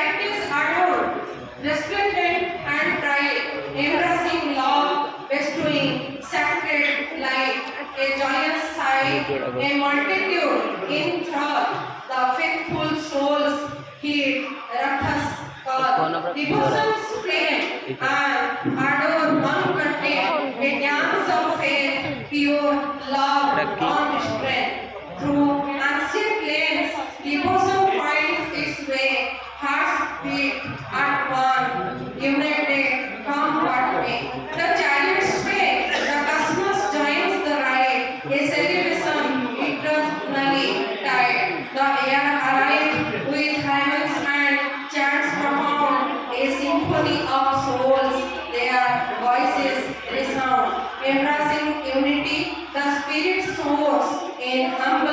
chariot is adored, resplendent and bright, embracing love, bestowing sacred light, a joyous sight, a multitude in throat, the faithful souls heed Ratha's call. Devotion's flame and adore uncontained, a dance of faith, pure love, unrestrained. Through ancient lanes, devotion finds its way, hearts beat at one, united, come what may. The chariots stay, the cosmos joins the ride, a celebration eternally tied. The air alive with hymns and chants profound, a symphony of souls, their voices resound. Embracing unity, the spirit soars in humble